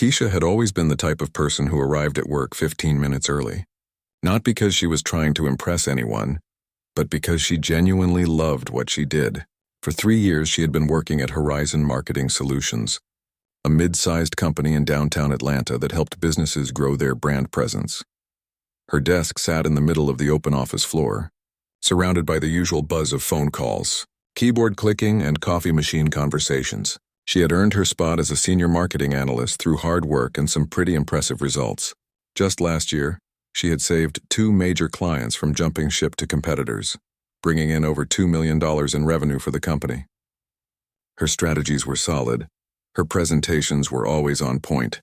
Keisha had always been the type of person who arrived at work 15 minutes early. Not because she was trying to impress anyone, but because she genuinely loved what she did. For 3 years, she had been working at Horizon Marketing Solutions, a mid-sized company in downtown Atlanta that helped businesses grow their brand presence. Her desk sat in the middle of the open office floor, surrounded by the usual buzz of phone calls, keyboard clicking, and coffee machine conversations. She had earned her spot as a senior marketing analyst through hard work and some pretty impressive results. Just last year, she had saved 2 major clients from jumping ship to competitors, bringing in over $2 million in revenue for the company. Her strategies were solid, her presentations were always on point,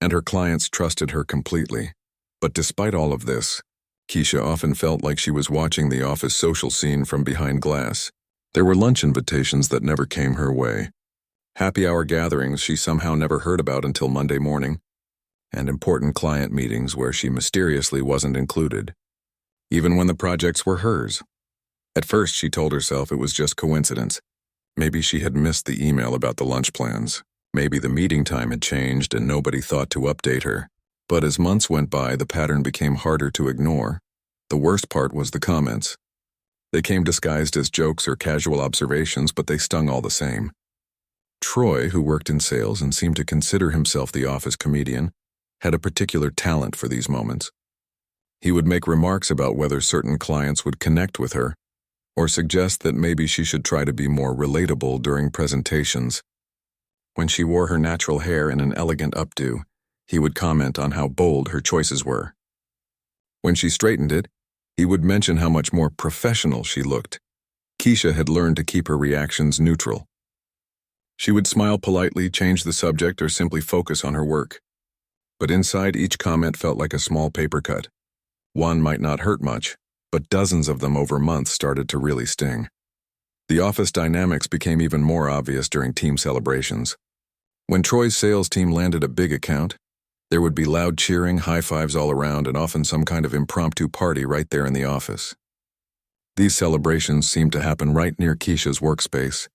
and her clients trusted her completely. But despite all of this, Keisha often felt like she was watching the office social scene from behind glass. There were lunch invitations that never came her way, happy hour gatherings she somehow never heard about until Monday morning, and important client meetings where she mysteriously wasn't included, even when the projects were hers. At first, she told herself it was just coincidence. Maybe she had missed the email about the lunch plans. Maybe the meeting time had changed and nobody thought to update her. But as months went by, the pattern became harder to ignore. The worst part was the comments. They came disguised as jokes or casual observations, but they stung all the same. Troy, who worked in sales and seemed to consider himself the office comedian, had a particular talent for these moments. He would make remarks about whether certain clients would connect with her, or suggest that maybe she should try to be more relatable during presentations. When she wore her natural hair in an elegant updo, he would comment on how bold her choices were. When she straightened it, he would mention how much more professional she looked. Keisha had learned to keep her reactions neutral. She would smile politely, change the subject, or simply focus on her work. But inside, each comment felt like a small paper cut. One might not hurt much, but dozens of them over months started to really sting. The office dynamics became even more obvious during team celebrations. When Troy's sales team landed a big account, there would be loud cheering, high fives all around, and often some kind of impromptu party right there in the office. These celebrations seemed to happen right near Keisha's workspace,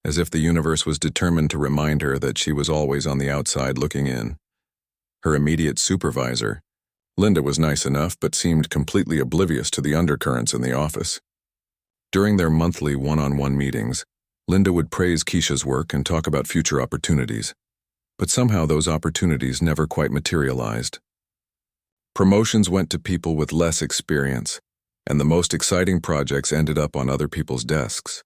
as if the universe was determined to remind her that she was always on the outside looking in. Her immediate supervisor, Linda, was nice enough but seemed completely oblivious to the undercurrents in the office. During their monthly one-on-one meetings, Linda would praise Keisha's work and talk about future opportunities. But somehow those opportunities never quite materialized. Promotions went to people with less experience, and the most exciting projects ended up on other people's desks.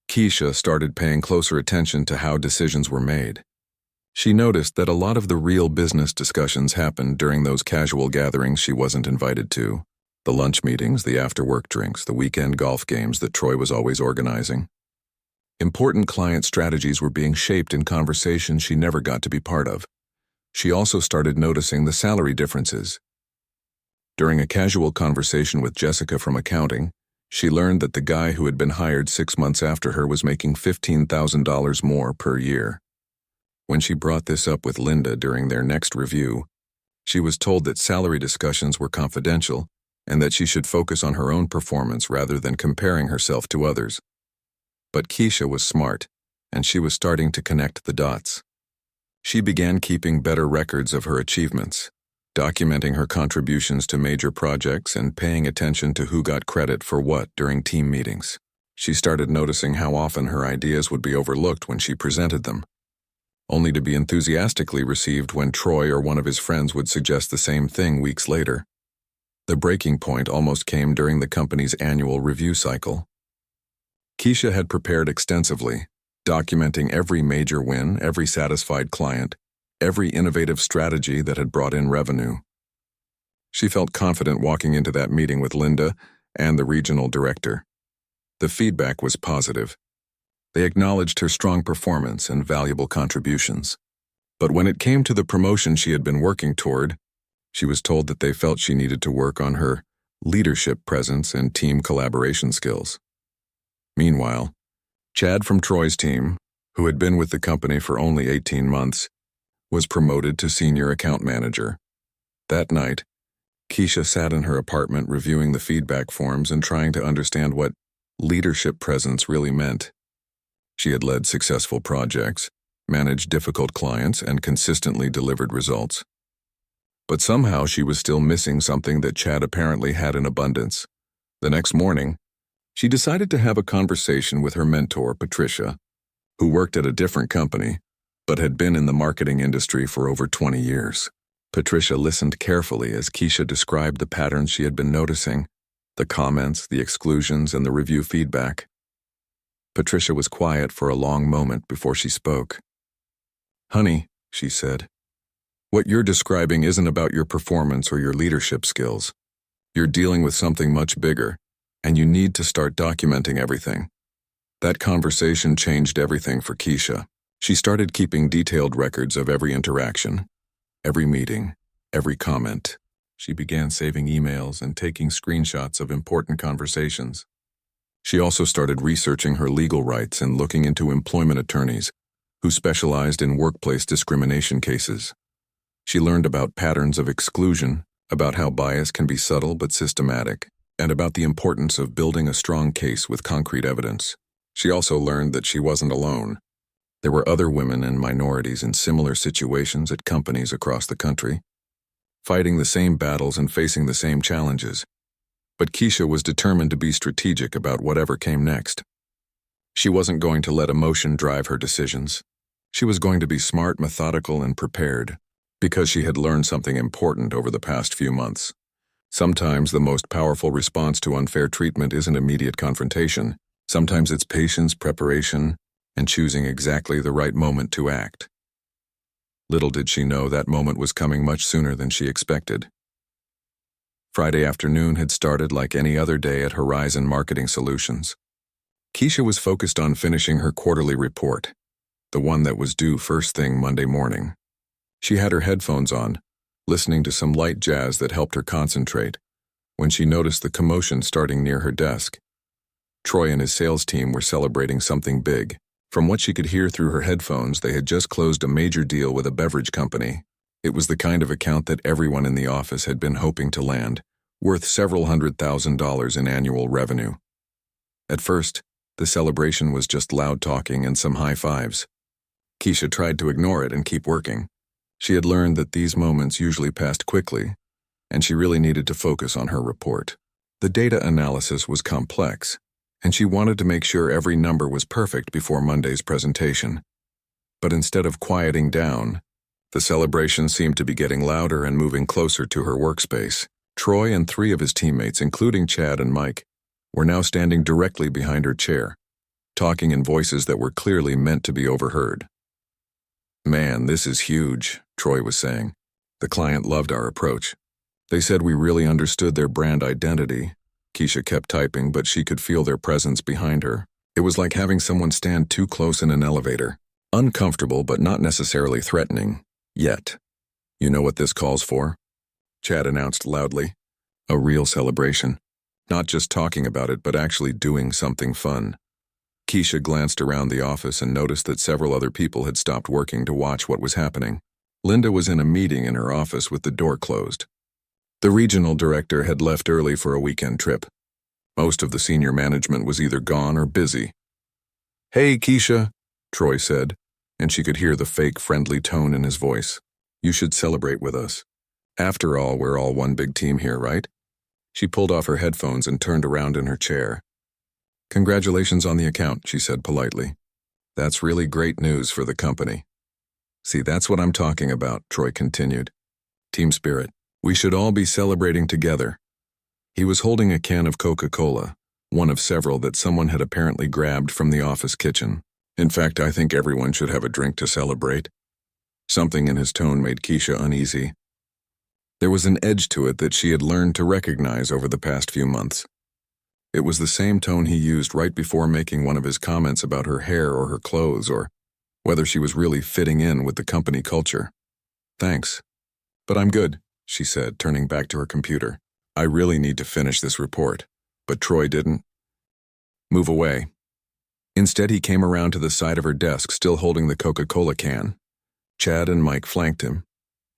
Keisha started paying closer attention to how decisions were made. She noticed that a lot of the real business discussions happened during those casual gatherings she wasn't invited to. The lunch meetings, the after-work drinks, the weekend golf games that Troy was always organizing. Important client strategies were being shaped in conversations she never got to be part of. She also started noticing the salary differences. During a casual conversation with Jessica from accounting, she learned that the guy who had been hired 6 months after her was making $15,000 more per year. When she brought this up with Linda during their next review, she was told that salary discussions were confidential and that she should focus on her own performance rather than comparing herself to others. But Keisha was smart, and she was starting to connect the dots. She began keeping better records of her achievements, documenting her contributions to major projects and paying attention to who got credit for what during team meetings. She started noticing how often her ideas would be overlooked when she presented them, only to be enthusiastically received when Troy or one of his friends would suggest the same thing weeks later. The breaking point almost came during the company's annual review cycle. Keisha had prepared extensively, documenting every major win, every satisfied client, every innovative strategy that had brought in revenue. She felt confident walking into that meeting with Linda and the regional director. The feedback was positive. They acknowledged her strong performance and valuable contributions. But when it came to the promotion she had been working toward, she was told that they felt she needed to work on her leadership presence and team collaboration skills. Meanwhile, Chad from Troy's team, who had been with the company for only 18 months, was promoted to senior account manager. That night, Keisha sat in her apartment reviewing the feedback forms and trying to understand what leadership presence really meant. She had led successful projects, managed difficult clients, and consistently delivered results. But somehow she was still missing something that Chad apparently had in abundance. The next morning, she decided to have a conversation with her mentor, Patricia, who worked at a different company, but had been in the marketing industry for over 20 years. Patricia listened carefully as Keisha described the patterns she had been noticing, the comments, the exclusions, and the review feedback. Patricia was quiet for a long moment before she spoke. "Honey," she said, "what you're describing isn't about your performance or your leadership skills. You're dealing with something much bigger, and you need to start documenting everything." That conversation changed everything for Keisha. She started keeping detailed records of every interaction, every meeting, every comment. She began saving emails and taking screenshots of important conversations. She also started researching her legal rights and looking into employment attorneys who specialized in workplace discrimination cases. She learned about patterns of exclusion, about how bias can be subtle but systematic, and about the importance of building a strong case with concrete evidence. She also learned that she wasn't alone. There were other women and minorities in similar situations at companies across the country, fighting the same battles and facing the same challenges. But Keisha was determined to be strategic about whatever came next. She wasn't going to let emotion drive her decisions. She was going to be smart, methodical, and prepared, because she had learned something important over the past few months. Sometimes the most powerful response to unfair treatment isn't immediate confrontation. Sometimes it's patience, preparation, and choosing exactly the right moment to act. Little did she know that moment was coming much sooner than she expected. Friday afternoon had started like any other day at Horizon Marketing Solutions. Keisha was focused on finishing her quarterly report, the one that was due first thing Monday morning. She had her headphones on, listening to some light jazz that helped her concentrate, when she noticed the commotion starting near her desk. Troy and his sales team were celebrating something big. From what she could hear through her headphones, they had just closed a major deal with a beverage company. It was the kind of account that everyone in the office had been hoping to land, worth several $100,000 in annual revenue. At first, the celebration was just loud talking and some high fives. Keisha tried to ignore it and keep working. She had learned that these moments usually passed quickly, and she really needed to focus on her report. The data analysis was complex, and she wanted to make sure every number was perfect before Monday's presentation. But instead of quieting down, the celebration seemed to be getting louder and moving closer to her workspace. Troy and 3 of his teammates, including Chad and Mike, were now standing directly behind her chair, talking in voices that were clearly meant to be overheard. "Man, this is huge," Troy was saying. "The client loved our approach. They said we really understood their brand identity." Keisha kept typing, but she could feel their presence behind her. It was like having someone stand too close in an elevator. Uncomfortable, but not necessarily threatening. Yet. "You know what this calls for?" Chad announced loudly. "A real celebration. Not just talking about it, but actually doing something fun." Keisha glanced around the office and noticed that several other people had stopped working to watch what was happening. Linda was in a meeting in her office with the door closed. The regional director had left early for a weekend trip. Most of the senior management was either gone or busy. "Hey, Keisha," Troy said, and she could hear the fake friendly tone in his voice. "You should celebrate with us. After all, we're all one big team here, right?" She pulled off her headphones and turned around in her chair. "Congratulations on the account," she said politely. "That's really great news for the company." "See, that's what I'm talking about," Troy continued. "Team spirit. We should all be celebrating together." He was holding a can of Coca-Cola, one of several that someone had apparently grabbed from the office kitchen. "In fact, I think everyone should have a drink to celebrate." Something in his tone made Keisha uneasy. There was an edge to it that she had learned to recognize over the past few months. It was the same tone he used right before making one of his comments about her hair or her clothes, or whether she was really fitting in with the company culture. "Thanks. But I'm good," she said, turning back to her computer. "I really need to finish this report." But Troy didn't move away. Instead, he came around to the side of her desk, still holding the Coca-Cola can. Chad and Mike flanked him,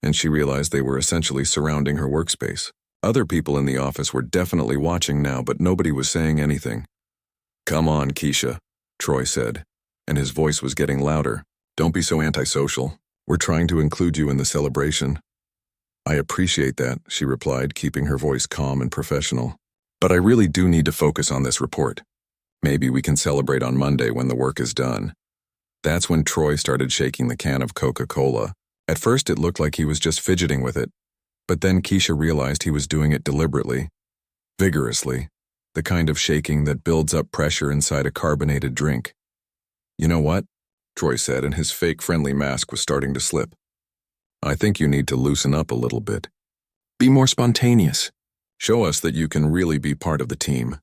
and she realized they were essentially surrounding her workspace. Other people in the office were definitely watching now, but nobody was saying anything. "Come on, Keisha," Troy said, and his voice was getting louder. Don't be so antisocial. We're trying to include you in the celebration. I appreciate that, she replied, keeping her voice calm and professional. But I really do need to focus on this report. Maybe we can celebrate on Monday when the work is done. That's when Troy started shaking the can of Coca-Cola. At first it looked like he was just fidgeting with it, but then Keisha realized he was doing it deliberately, vigorously, the kind of shaking that builds up pressure inside a carbonated drink. You know what? Troy said, and his fake friendly mask was starting to slip. I think you need to loosen up a little bit. Be more spontaneous. Show us that you can really be part of the team.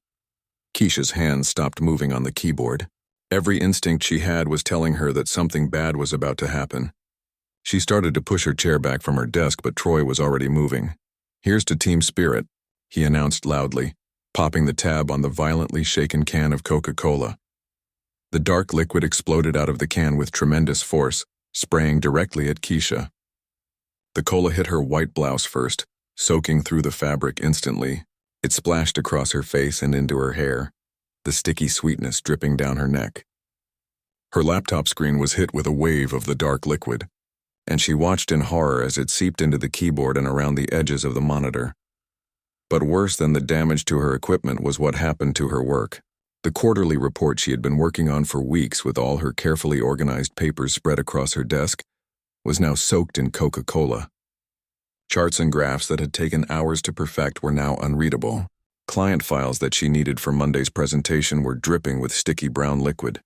Keisha's hands stopped moving on the keyboard. Every instinct she had was telling her that something bad was about to happen. She started to push her chair back from her desk, but Troy was already moving. Here's to team spirit, he announced loudly, popping the tab on the violently shaken can of Coca-Cola. The dark liquid exploded out of the can with tremendous force, spraying directly at Keisha. The cola hit her white blouse first, soaking through the fabric instantly. It splashed across her face and into her hair, the sticky sweetness dripping down her neck. Her laptop screen was hit with a wave of the dark liquid, and she watched in horror as it seeped into the keyboard and around the edges of the monitor. But worse than the damage to her equipment was what happened to her work. The quarterly report she had been working on for weeks with all her carefully organized papers spread across her desk was now soaked in Coca-Cola. Charts and graphs that had taken hours to perfect were now unreadable. Client files that she needed for Monday's presentation were dripping with sticky brown liquid.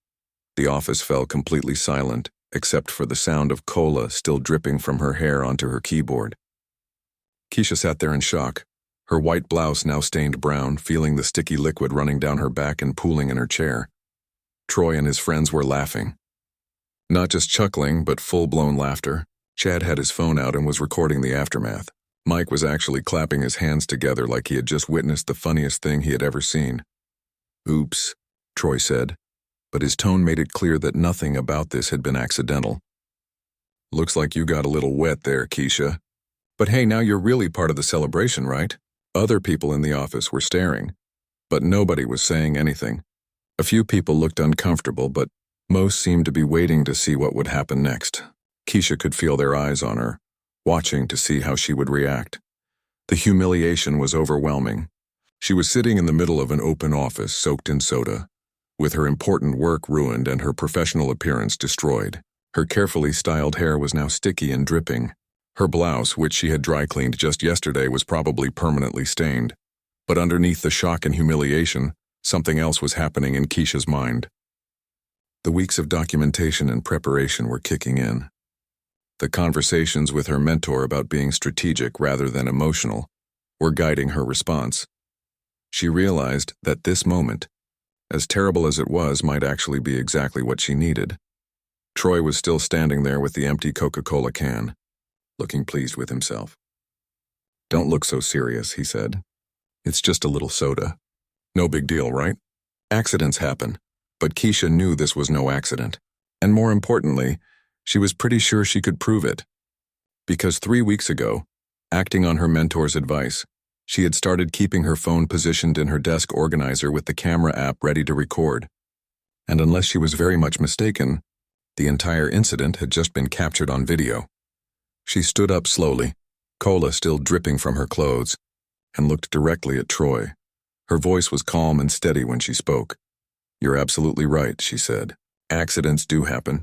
The office fell completely silent, except for the sound of cola still dripping from her hair onto her keyboard. Keisha sat there in shock, her white blouse now stained brown, feeling the sticky liquid running down her back and pooling in her chair. Troy and his friends were laughing. Not just chuckling, but full-blown laughter. Chad had his phone out and was recording the aftermath. Mike was actually clapping his hands together like he had just witnessed the funniest thing he had ever seen. Oops, Troy said, but his tone made it clear that nothing about this had been accidental. Looks like you got a little wet there, Keisha. But hey, now you're really part of the celebration, right? Other people in the office were staring, but nobody was saying anything. A few people looked uncomfortable, but most seemed to be waiting to see what would happen next. Keisha could feel their eyes on her, watching to see how she would react. The humiliation was overwhelming. She was sitting in the middle of an open office soaked in soda, with her important work ruined and her professional appearance destroyed. Her carefully styled hair was now sticky and dripping. Her blouse, which she had dry cleaned just yesterday, was probably permanently stained. But underneath the shock and humiliation, something else was happening in Keisha's mind. The weeks of documentation and preparation were kicking in. The conversations with her mentor about being strategic rather than emotional were guiding her response. She realized that this moment, as terrible as it was, might actually be exactly what she needed. Troy was still standing there with the empty Coca-Cola can, looking pleased with himself. Don't look so serious, he said. It's just a little soda. No big deal, right? Accidents happen, but Keisha knew this was no accident. And more importantly, she was pretty sure she could prove it. Because 3 weeks ago, acting on her mentor's advice, she had started keeping her phone positioned in her desk organizer with the camera app ready to record. And unless she was very much mistaken, the entire incident had just been captured on video. She stood up slowly, cola still dripping from her clothes, and looked directly at Troy. Her voice was calm and steady when she spoke. You're absolutely right, she said. Accidents do happen.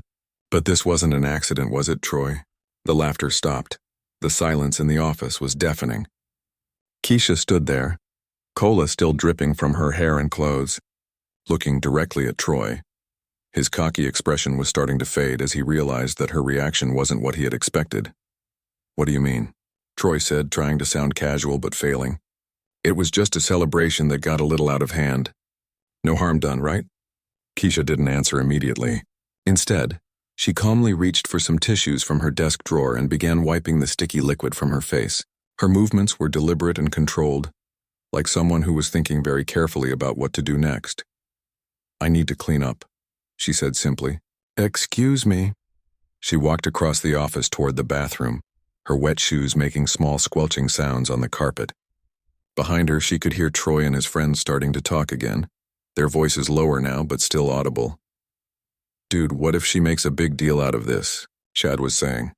But this wasn't an accident, was it, Troy? The laughter stopped. The silence in the office was deafening. Keisha stood there, cola still dripping from her hair and clothes, looking directly at Troy. His cocky expression was starting to fade as he realized that her reaction wasn't what he had expected. What do you mean? Troy said, trying to sound casual but failing. It was just a celebration that got a little out of hand. No harm done, right? Keisha didn't answer immediately. Instead, she calmly reached for some tissues from her desk drawer and began wiping the sticky liquid from her face. Her movements were deliberate and controlled, like someone who was thinking very carefully about what to do next. I need to clean up, she said simply. Excuse me. She walked across the office toward the bathroom, her wet shoes making small squelching sounds on the carpet. Behind her, she could hear Troy and his friends starting to talk again, their voices lower now but still audible. Dude, what if she makes a big deal out of this? Chad was saying.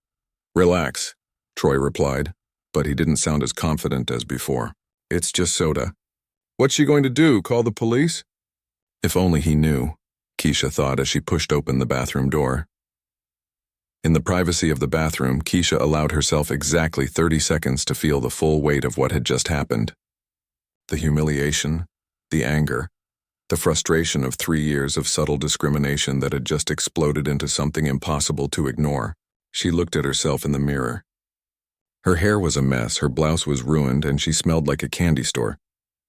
Relax, Troy replied, but he didn't sound as confident as before. It's just soda. What's she going to do, call the police? If only he knew, Keisha thought as she pushed open the bathroom door. In the privacy of the bathroom, Keisha allowed herself exactly 30 seconds to feel the full weight of what had just happened. The humiliation, the anger, the frustration of 3 years of subtle discrimination that had just exploded into something impossible to ignore. She looked at herself in the mirror. Her hair was a mess, her blouse was ruined, and she smelled like a candy store.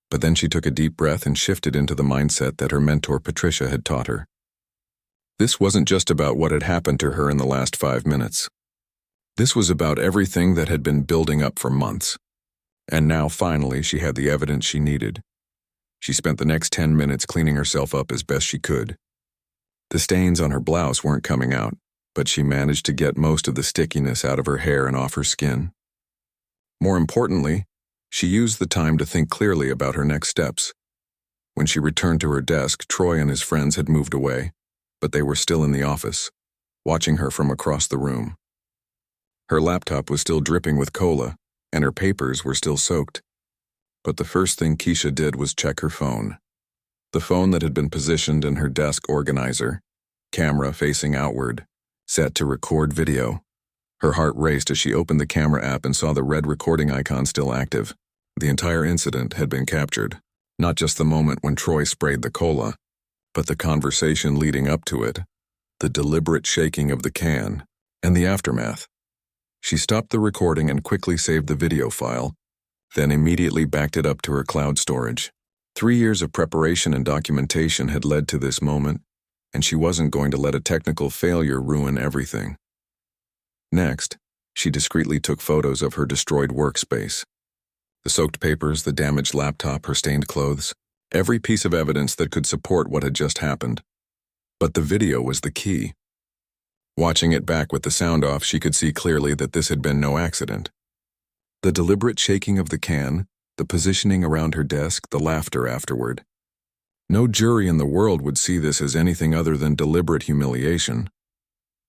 But then she took a deep breath and shifted into the mindset that her mentor Patricia had taught her. This wasn't just about what had happened to her in the last 5 minutes. This was about everything that had been building up for months. And now, finally, she had the evidence she needed. She spent the next 10 minutes cleaning herself up as best she could. The stains on her blouse weren't coming out, but she managed to get most of the stickiness out of her hair and off her skin. More importantly, she used the time to think clearly about her next steps. When she returned to her desk, Troy and his friends had moved away, but they were still in the office, watching her from across the room. Her laptop was still dripping with cola, and her papers were still soaked. But the first thing Keisha did was check her phone. The phone that had been positioned in her desk organizer, camera facing outward, set to record video. Her heart raced as she opened the camera app and saw the red recording icon still active. The entire incident had been captured, not just the moment when Troy sprayed the cola, but the conversation leading up to it, the deliberate shaking of the can, and the aftermath. She stopped the recording and quickly saved the video file, then immediately backed it up to her cloud storage. 3 years of preparation and documentation had led to this moment, and she wasn't going to let a technical failure ruin everything. Next, she discreetly took photos of her destroyed workspace. The soaked papers, the damaged laptop, her stained clothes, every piece of evidence that could support what had just happened. But the video was the key. Watching it back with the sound off, she could see clearly that this had been no accident. The deliberate shaking of the can, the positioning around her desk, the laughter afterward. No jury in the world would see this as anything other than deliberate humiliation.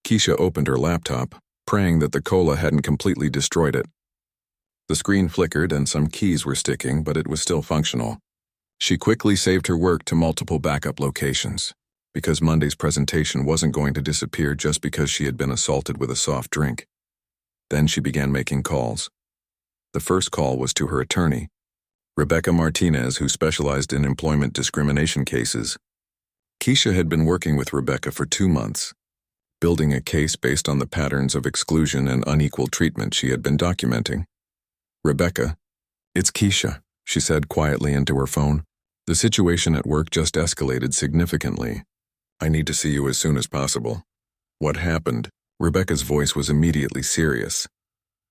Keisha opened her laptop, praying that the cola hadn't completely destroyed it. The screen flickered and some keys were sticking, but it was still functional. She quickly saved her work to multiple backup locations, because Monday's presentation wasn't going to disappear just because she had been assaulted with a soft drink. Then she began making calls. The first call was to her attorney, Rebecca Martinez, who specialized in employment discrimination cases. Keisha had been working with Rebecca for 2 months, building a case based on the patterns of exclusion and unequal treatment she had been documenting. Rebecca, it's Keisha, she said quietly into her phone. The situation at work just escalated significantly. I need to see you as soon as possible. What happened? Rebecca's voice was immediately serious.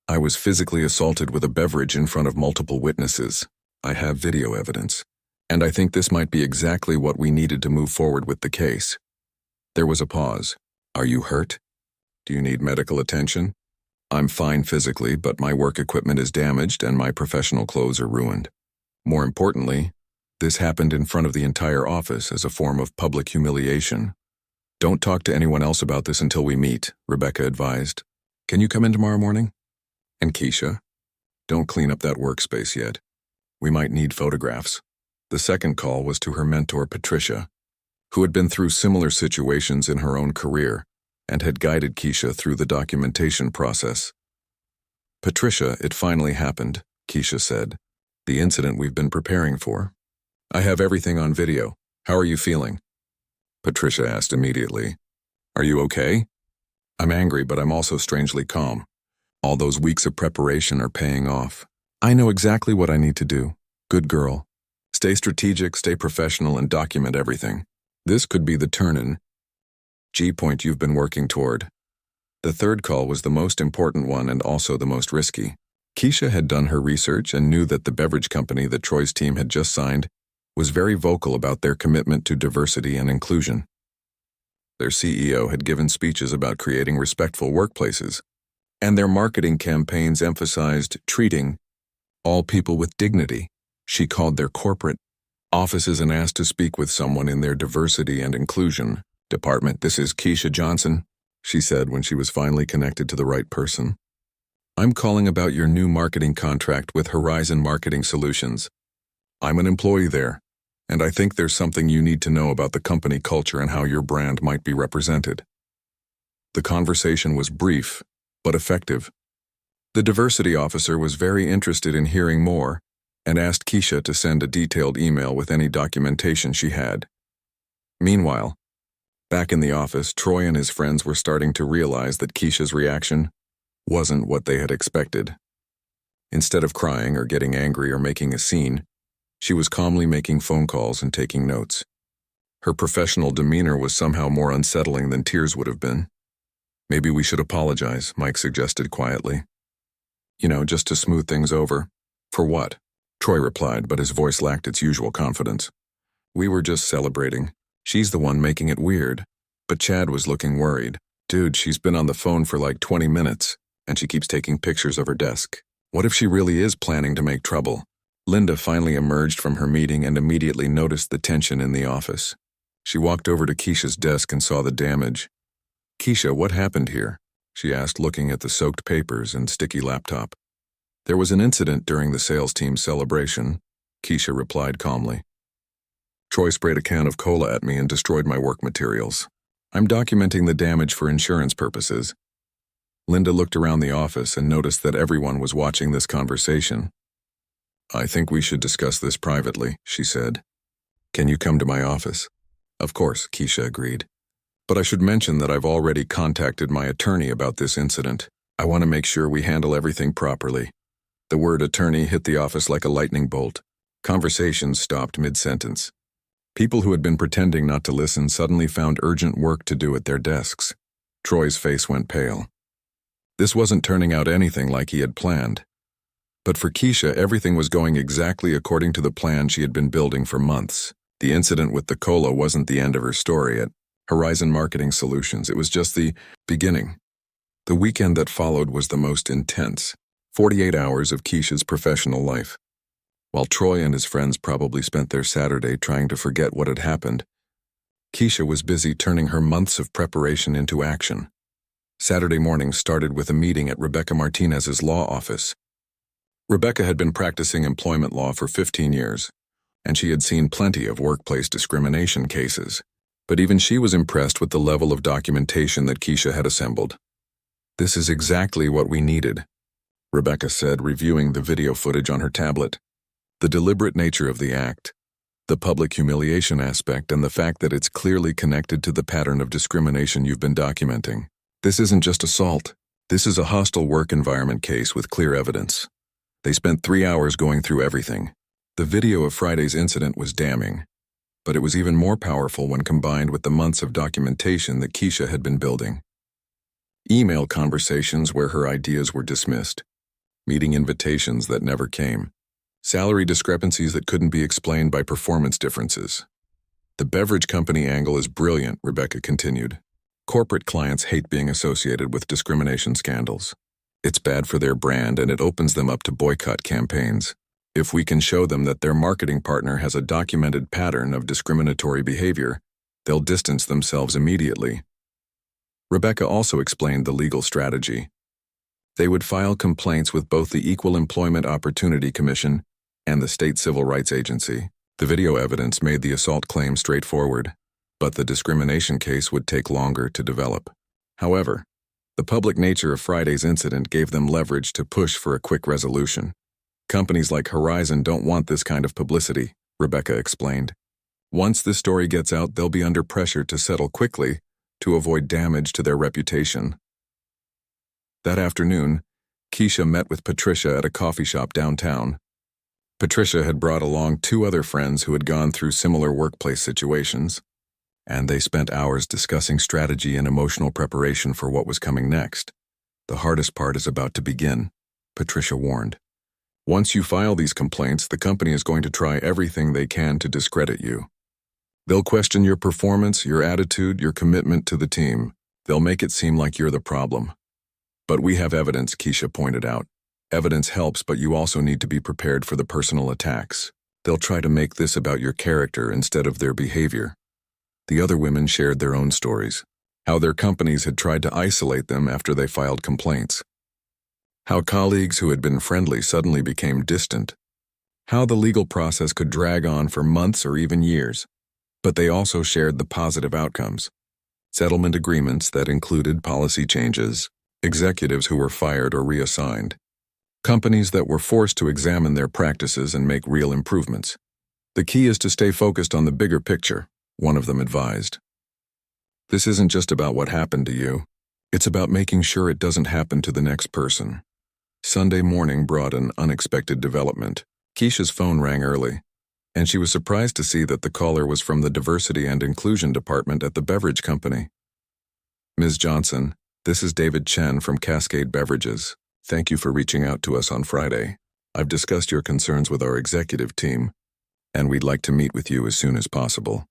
I was physically assaulted with a beverage in front of multiple witnesses. I have video evidence, and I think this might be exactly what we needed to move forward with the case. There was a pause. Are you hurt? Do you need medical attention? I'm fine physically, but my work equipment is damaged and my professional clothes are ruined. More importantly, this happened in front of the entire office as a form of public humiliation. Don't talk to anyone else about this until we meet, Rebecca advised. Can you come in tomorrow morning? And Keisha, don't clean up that workspace yet. We might need photographs. The second call was to her mentor, Patricia, who had been through similar situations in her own career and had guided Keisha through the documentation process. Patricia, it finally happened, Keisha said. The incident we've been preparing for. I have everything on video. How are you feeling? Patricia asked immediately. Are you okay? I'm angry, but I'm also strangely calm. All those weeks of preparation are paying off. I know exactly what I need to do. Good girl. Stay strategic, stay professional, and document everything. This could be the turn-in point you've been working toward. The third call was the most important one and also the most risky. Keisha had done her research and knew that the beverage company that Troy's team had just signed was very vocal about their commitment to diversity and inclusion. Their CEO had given speeches about creating respectful workplaces, and their marketing campaigns emphasized treating all people with dignity. She called their corporate offices and asked to speak with someone in their diversity and inclusion Department, this is Keisha Johnson, she said when she was finally connected to the right person. I'm calling about your new marketing contract with Horizon Marketing Solutions. I'm an employee there, and I think there's something you need to know about the company culture and how your brand might be represented. The conversation was brief, but effective. The diversity officer was very interested in hearing more and asked Keisha to send a detailed email with any documentation she had. Meanwhile, back in the office, Troy and his friends were starting to realize that Keisha's reaction wasn't what they had expected. Instead of crying or getting angry or making a scene, she was calmly making phone calls and taking notes. Her professional demeanor was somehow more unsettling than tears would have been. Maybe we should apologize, Mike suggested quietly. Just to smooth things over. For what? Troy replied, but his voice lacked its usual confidence. We were just celebrating. She's the one making it weird. But Chad was looking worried. Dude, she's been on the phone for like 20 minutes, and she keeps taking pictures of her desk. What if she really is planning to make trouble? Linda finally emerged from her meeting and immediately noticed the tension in the office. She walked over to Keisha's desk and saw the damage. Keisha, what happened here? She asked, looking at the soaked papers and sticky laptop. There was an incident during the sales team's celebration, Keisha replied calmly. Troy sprayed a can of cola at me and destroyed my work materials. I'm documenting the damage for insurance purposes. Linda looked around the office and noticed that everyone was watching this conversation. I think we should discuss this privately, she said. Can you come to my office? Of course, Keisha agreed. But I should mention that I've already contacted my attorney about this incident. I want to make sure we handle everything properly. The word attorney hit the office like a lightning bolt. Conversations stopped mid-sentence. People who had been pretending not to listen suddenly found urgent work to do at their desks. Troy's face went pale. This wasn't turning out anything like he had planned. But for Keisha, everything was going exactly according to the plan she had been building for months. The incident with the cola wasn't the end of her story at Horizon Marketing Solutions. It was just the beginning. The weekend that followed was the most intense. 48 hours of Keisha's professional life. While Troy and his friends probably spent their Saturday trying to forget what had happened, Keisha was busy turning her months of preparation into action. Saturday morning started with a meeting at Rebecca Martinez's law office. Rebecca had been practicing employment law for 15 years, and she had seen plenty of workplace discrimination cases. But even she was impressed with the level of documentation that Keisha had assembled. This is exactly what we needed, Rebecca said, reviewing the video footage on her tablet. The deliberate nature of the act, the public humiliation aspect, and the fact that it's clearly connected to the pattern of discrimination you've been documenting. This isn't just assault. This is a hostile work environment case with clear evidence. They spent 3 hours going through everything. The video of Friday's incident was damning, but it was even more powerful when combined with the months of documentation that Keisha had been building. Email conversations where her ideas were dismissed, meeting invitations that never came, salary discrepancies that couldn't be explained by performance differences. The beverage company angle is brilliant, Rebecca continued. Corporate clients hate being associated with discrimination scandals. It's bad for their brand and it opens them up to boycott campaigns. If we can show them that their marketing partner has a documented pattern of discriminatory behavior, they'll distance themselves immediately. Rebecca also explained the legal strategy. They would file complaints with both the Equal Employment Opportunity Commission and the State Civil Rights Agency. The video evidence made the assault claim straightforward, but the discrimination case would take longer to develop. However, the public nature of Friday's incident gave them leverage to push for a quick resolution. Companies like Horizon don't want this kind of publicity, Rebecca explained. Once this story gets out, they'll be under pressure to settle quickly to avoid damage to their reputation. That afternoon, Keisha met with Patricia at a coffee shop downtown. Patricia had brought along 2 other friends who had gone through similar workplace situations, and they spent hours discussing strategy and emotional preparation for what was coming next. The hardest part is about to begin, Patricia warned. Once you file these complaints, the company is going to try everything they can to discredit you. They'll question your performance, your attitude, your commitment to the team. They'll make it seem like you're the problem. But we have evidence, Keisha pointed out. Evidence helps, but you also need to be prepared for the personal attacks. They'll try to make this about your character instead of their behavior. The other women shared their own stories, how their companies had tried to isolate them after they filed complaints, how colleagues who had been friendly suddenly became distant, how the legal process could drag on for months or even years. But they also shared the positive outcomes: settlement agreements that included policy changes, executives who were fired or reassigned, companies that were forced to examine their practices and make real improvements. "The key is to stay focused on the bigger picture," one of them advised. "This isn't just about what happened to you. It's about making sure it doesn't happen to the next person." Sunday morning brought an unexpected development. Keisha's phone rang early, and she was surprised to see that the caller was from the Diversity and Inclusion Department at the beverage company. "Ms. Johnson, this is David Chen from Cascade Beverages. Thank you for reaching out to us on Friday. I've discussed your concerns with our executive team, and we'd like to meet with you as soon as possible."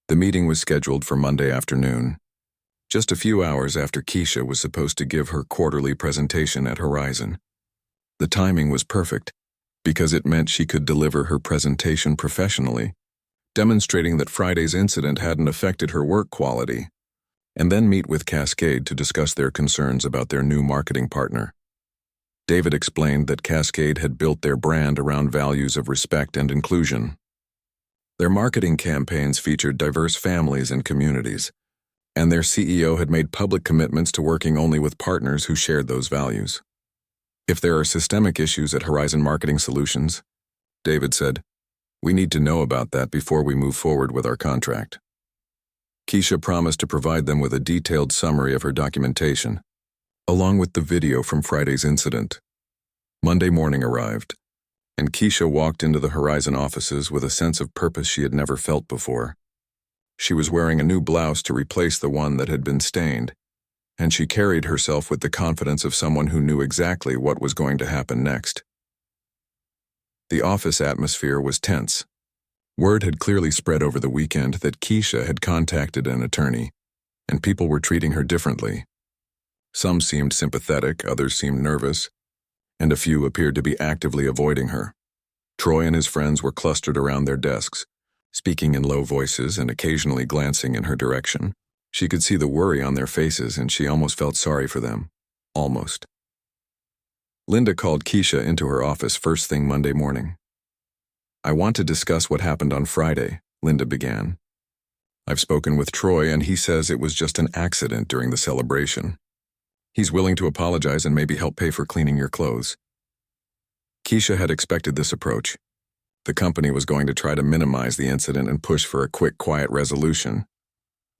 The meeting was scheduled for Monday afternoon, just a few hours after Keisha was supposed to give her quarterly presentation at Horizon. The timing was perfect, because it meant she could deliver her presentation professionally, demonstrating that Friday's incident hadn't affected her work quality, and then meet with Cascade to discuss their concerns about their new marketing partner. David explained that Cascade had built their brand around values of respect and inclusion. Their marketing campaigns featured diverse families and communities, and their CEO had made public commitments to working only with partners who shared those values. "If there are systemic issues at Horizon Marketing Solutions," David said, "we need to know about that before we move forward with our contract." Keisha promised to provide them with a detailed summary of her documentation, along with the video from Friday's incident. Monday morning arrived, and Keisha walked into the Horizon offices with a sense of purpose she had never felt before. She was wearing a new blouse to replace the one that had been stained, and she carried herself with the confidence of someone who knew exactly what was going to happen next. The office atmosphere was tense. Word had clearly spread over the weekend that Keisha had contacted an attorney, and people were treating her differently. Some seemed sympathetic, others seemed nervous, and a few appeared to be actively avoiding her. Troy and his friends were clustered around their desks, speaking in low voices and occasionally glancing in her direction. She could see the worry on their faces, and she almost felt sorry for them. Almost. Linda called Keisha into her office first thing Monday morning. "I want to discuss what happened on Friday," Linda began. "I've spoken with Troy, and he says it was just an accident during the celebration. He's willing to apologize and maybe help pay for cleaning your clothes." Keisha had expected this approach. The company was going to try to minimize the incident and push for a quick, quiet resolution.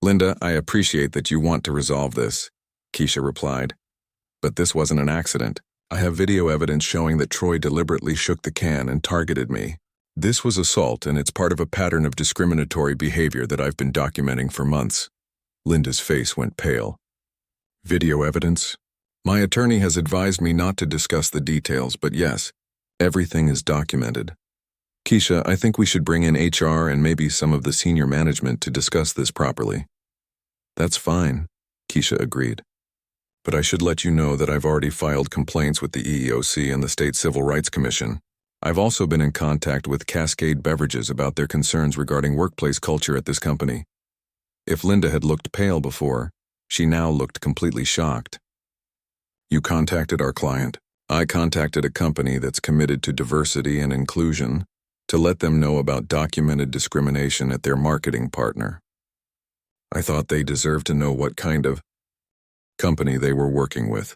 "Linda, I appreciate that you want to resolve this," Keisha replied. "But this wasn't an accident. I have video evidence showing that Troy deliberately shook the can and targeted me. This was assault, and it's part of a pattern of discriminatory behavior that I've been documenting for months." Linda's face went pale. "Video evidence? My attorney has advised me not to discuss the details, but yes, everything is documented. Keisha, I think we should bring in HR and maybe some of the senior management to discuss this properly." "That's fine," Keisha agreed. "But I should let you know that I've already filed complaints with the EEOC and the State Civil Rights Commission. I've also been in contact with Cascade Beverages about their concerns regarding workplace culture at this company." If Linda had looked pale before, she now looked completely shocked. "You contacted our client?" "I contacted a company that's committed to diversity and inclusion to let them know about documented discrimination at their marketing partner. I thought they deserved to know what kind of company they were working with."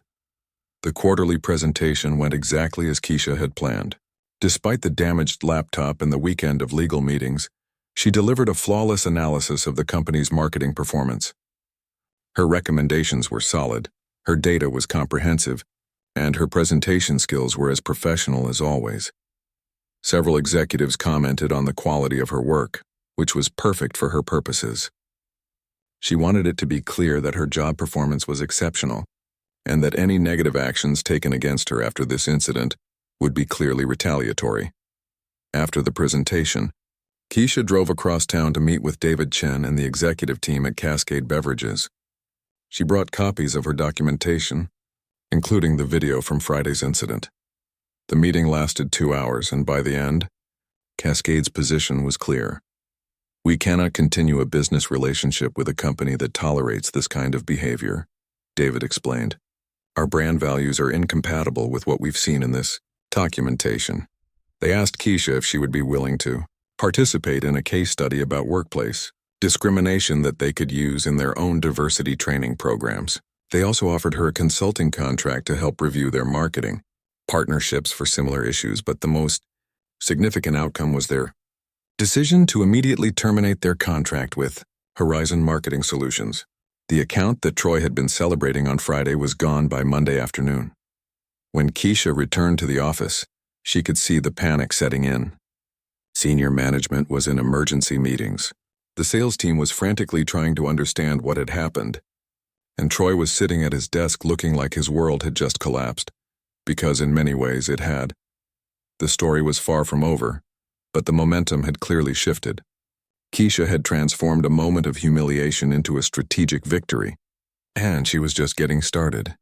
The quarterly presentation went exactly as Keisha had planned. Despite the damaged laptop and the weekend of legal meetings, she delivered a flawless analysis of the company's marketing performance. Her recommendations were solid, her data was comprehensive, and her presentation skills were as professional as always. Several executives commented on the quality of her work, which was perfect for her purposes. She wanted it to be clear that her job performance was exceptional, and that any negative actions taken against her after this incident would be clearly retaliatory. After the presentation, Keisha drove across town to meet with David Chen and the executive team at Cascade Beverages. She brought copies of her documentation, including the video from Friday's incident. The meeting lasted 2 hours, and by the end, Cascade's position was clear. We cannot continue a business relationship with a company that tolerates this kind of behavior, David explained. Our brand values are incompatible with what we've seen in this documentation. They asked Keisha if she would be willing to participate in a case study about workplace discrimination that they could use in their own diversity training programs. They also offered her a consulting contract to help review their marketing partnerships for similar issues, but the most significant outcome was their decision to immediately terminate their contract with Horizon Marketing Solutions. The account that Troy had been celebrating on Friday was gone by Monday afternoon. When Keisha returned to the office, she could see the panic setting in. Senior management was in emergency meetings. The sales team was frantically trying to understand what had happened, and Troy was sitting at his desk looking like his world had just collapsed, because in many ways it had. The story was far from over, but the momentum had clearly shifted. Keisha had transformed a moment of humiliation into a strategic victory, and she was just getting started.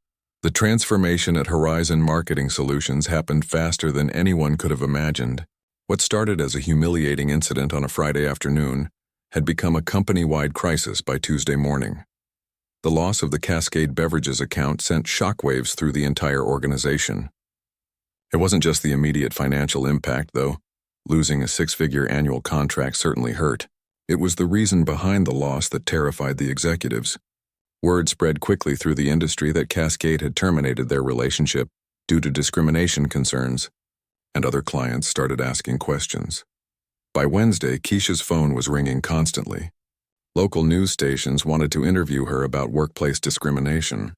The transformation at Horizon Marketing Solutions happened faster than anyone could have imagined. What started as a humiliating incident on a Friday afternoon had become a company-wide crisis by Tuesday morning. The loss of the Cascade Beverages account sent shockwaves through the entire organization. It wasn't just the immediate financial impact, though. Losing a six-figure annual contract certainly hurt. It was the reason behind the loss that terrified the executives. Word spread quickly through the industry that Cascade had terminated their relationship due to discrimination concerns, and other clients started asking questions. By Wednesday, Keisha's phone was ringing constantly. Local news stations wanted to interview her about workplace discrimination.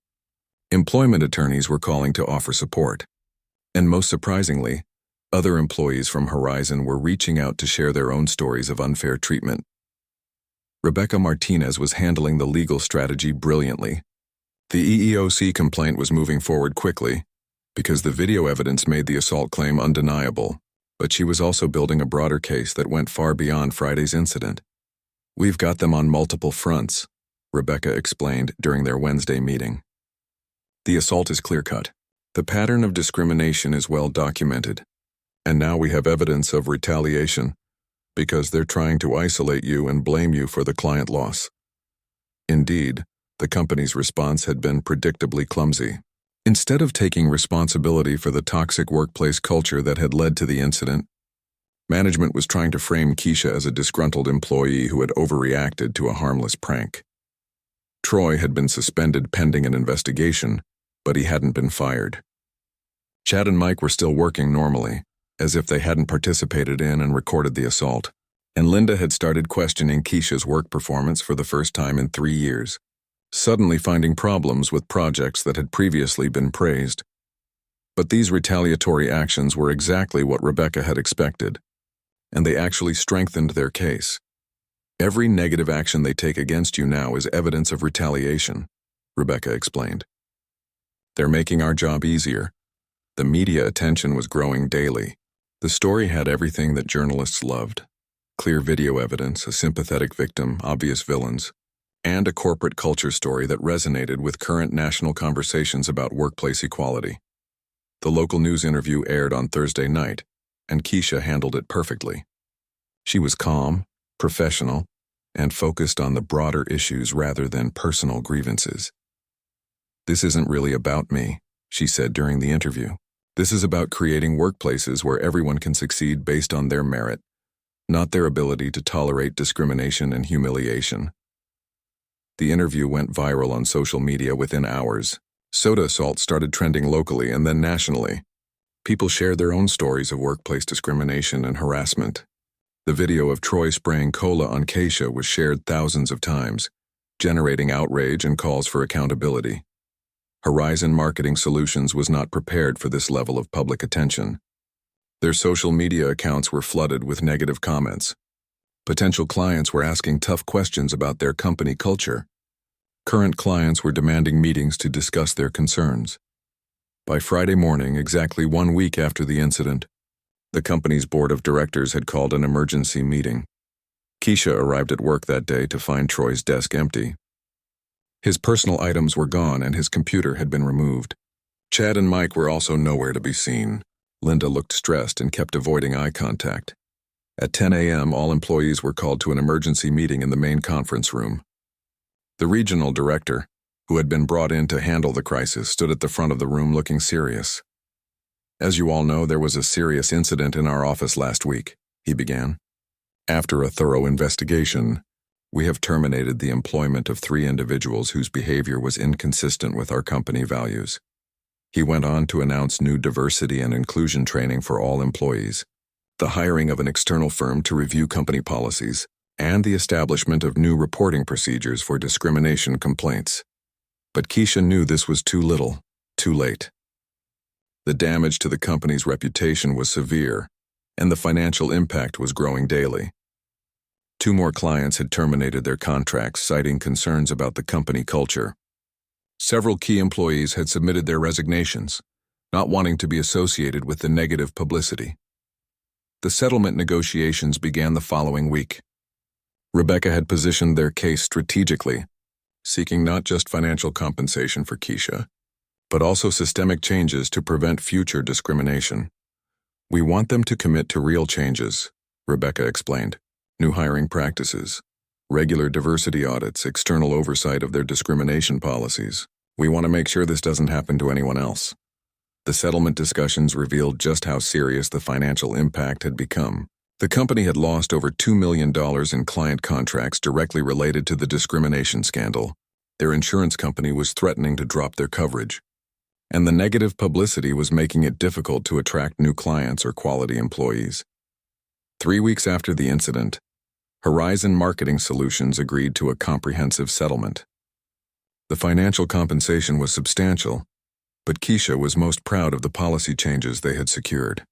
Employment attorneys were calling to offer support. And most surprisingly, other employees from Horizon were reaching out to share their own stories of unfair treatment. Rebecca Martinez was handling the legal strategy brilliantly. The EEOC complaint was moving forward quickly because the video evidence made the assault claim undeniable, but she was also building a broader case that went far beyond Friday's incident. "We've got them on multiple fronts," Rebecca explained during their Wednesday meeting. "The assault is clear-cut. The pattern of discrimination is well documented. And now we have evidence of retaliation because they're trying to isolate you and blame you for the client loss." Indeed, the company's response had been predictably clumsy. Instead of taking responsibility for the toxic workplace culture that had led to the incident, management was trying to frame Keisha as a disgruntled employee who had overreacted to a harmless prank. Troy had been suspended pending an investigation, but he hadn't been fired. Chad and Mike were still working normally, as if they hadn't participated in and recorded the assault, and Linda had started questioning Keisha's work performance for the first time in 3 years, suddenly finding problems with projects that had previously been praised. But these retaliatory actions were exactly what Rebecca had expected, and they actually strengthened their case. "Every negative action they take against you now is evidence of retaliation," Rebecca explained. "They're making our job easier." The media attention was growing daily. The story had everything that journalists loved: clear video evidence, a sympathetic victim, obvious villains, and a corporate culture story that resonated with current national conversations about workplace equality. The local news interview aired on Thursday night, and Keisha handled it perfectly. She was calm, professional, and focused on the broader issues rather than personal grievances. "This isn't really about me," she said during the interview. "This is about creating workplaces where everyone can succeed based on their merit, not their ability to tolerate discrimination and humiliation." The interview went viral on social media within hours. Soda assault started trending locally and then nationally. People shared their own stories of workplace discrimination and harassment. The video of Troy spraying cola on Keisha was shared thousands of times, generating outrage and calls for accountability. Horizon Marketing Solutions was not prepared for this level of public attention. Their social media accounts were flooded with negative comments. Potential clients were asking tough questions about their company culture. Current clients were demanding meetings to discuss their concerns. By Friday morning, exactly 1 week after the incident, the company's board of directors had called an emergency meeting. Keisha arrived at work that day to find Troy's desk empty. His personal items were gone and his computer had been removed. Chad and Mike were also nowhere to be seen. Linda looked stressed and kept avoiding eye contact. At 10 a.m., all employees were called to an emergency meeting in the main conference room. The regional director, who had been brought in to handle the crisis, stood at the front of the room looking serious. "As you all know, there was a serious incident in our office last week," he began. "After a thorough investigation, we have terminated the employment of 3 individuals whose behavior was inconsistent with our company values." He went on to announce new diversity and inclusion training for all employees, the hiring of an external firm to review company policies, and the establishment of new reporting procedures for discrimination complaints. But Keisha knew this was too little, too late. The damage to the company's reputation was severe, and the financial impact was growing daily. 2 more clients had terminated their contracts, citing concerns about the company culture. Several key employees had submitted their resignations, not wanting to be associated with the negative publicity. The settlement negotiations began the following week. Rebecca had positioned their case strategically, seeking not just financial compensation for Keisha, but also systemic changes to prevent future discrimination. "We want them to commit to real changes," Rebecca explained. "New hiring practices, regular diversity audits, external oversight of their discrimination policies. We want to make sure this doesn't happen to anyone else." The settlement discussions revealed just how serious the financial impact had become. The company had lost over $2 million in client contracts directly related to the discrimination scandal. Their insurance company was threatening to drop their coverage, and the negative publicity was making it difficult to attract new clients or quality employees. 3 weeks after the incident, Horizon Marketing Solutions agreed to a comprehensive settlement. The financial compensation was substantial, but Keisha was most proud of the policy changes they had secured.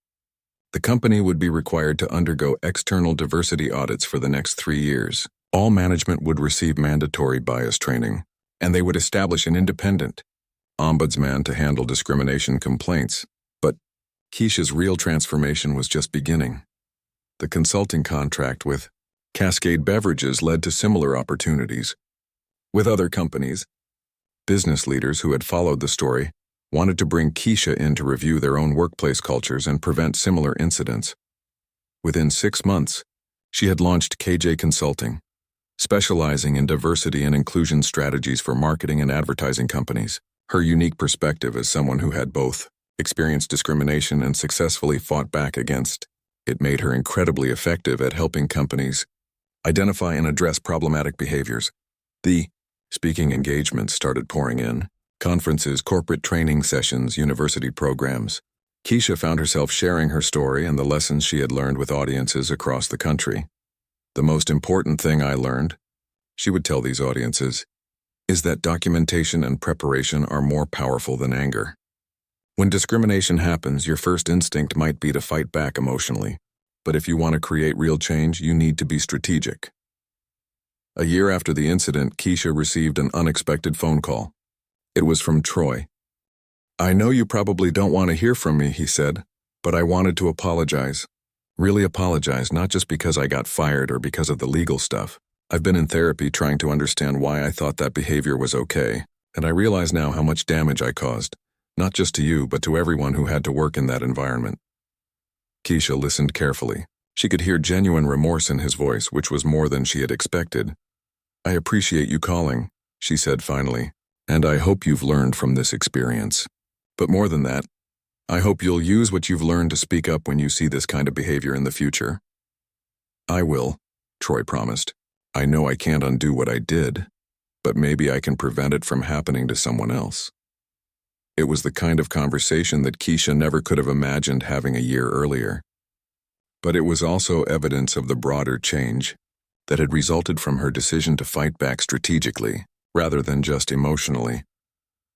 The company would be required to undergo external diversity audits for the next 3 years. All management would receive mandatory bias training, and they would establish an independent ombudsman to handle discrimination complaints. But Keisha's real transformation was just beginning. The consulting contract with Cascade Beverages led to similar opportunities. With other companies, business leaders who had followed the story wanted to bring Keisha in to review their own workplace cultures and prevent similar incidents. Within 6 months, she had launched KJ Consulting, specializing in diversity and inclusion strategies for marketing and advertising companies. Her unique perspective as someone who had both experienced discrimination and successfully fought back against it made her incredibly effective at helping companies identify and address problematic behaviors. The speaking engagements started pouring in. Conferences, corporate training sessions, university programs. Keisha found herself sharing her story and the lessons she had learned with audiences across the country. "The most important thing I learned," she would tell these audiences, "is that documentation and preparation are more powerful than anger. When discrimination happens, your first instinct might be to fight back emotionally, but if you want to create real change, you need to be strategic." A year after the incident, Keisha received an unexpected phone call. It was from Troy. "I know you probably don't want to hear from me," he said, "but I wanted to apologize. Really apologize, not just because I got fired or because of the legal stuff. I've been in therapy trying to understand why I thought that behavior was okay, and I realize now how much damage I caused, not just to you, but to everyone who had to work in that environment." Keisha listened carefully. She could hear genuine remorse in his voice, which was more than she had expected. "I appreciate you calling," she said finally. "And I hope you've learned from this experience. But more than that, I hope you'll use what you've learned to speak up when you see this kind of behavior in the future." "I will," Troy promised. "I know I can't undo what I did, but maybe I can prevent it from happening to someone else." It was the kind of conversation that Keisha never could have imagined having a year earlier. But it was also evidence of the broader change that had resulted from her decision to fight back strategically, rather than just emotionally.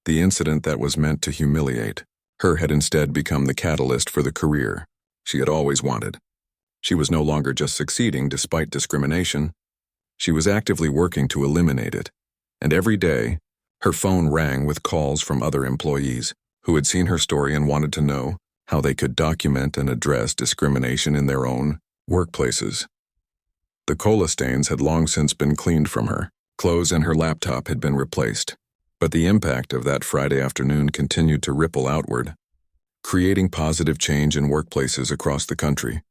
The incident that was meant to humiliate her had instead become the catalyst for the career she had always wanted. She was no longer just succeeding despite discrimination. She was actively working to eliminate it, and every day, her phone rang with calls from other employees who had seen her story and wanted to know how they could document and address discrimination in their own workplaces. The cola stains had long since been cleaned from her. Clothes and her laptop had been replaced, but the impact of that Friday afternoon continued to ripple outward, creating positive change in workplaces across the country.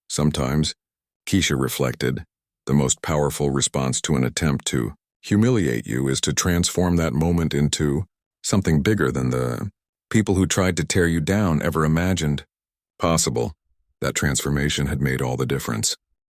Sometimes, Keisha reflected. The most powerful response to an attempt to humiliate you is to transform that moment into something bigger than the people who tried to tear you down ever imagined possible. That transformation had made all the difference.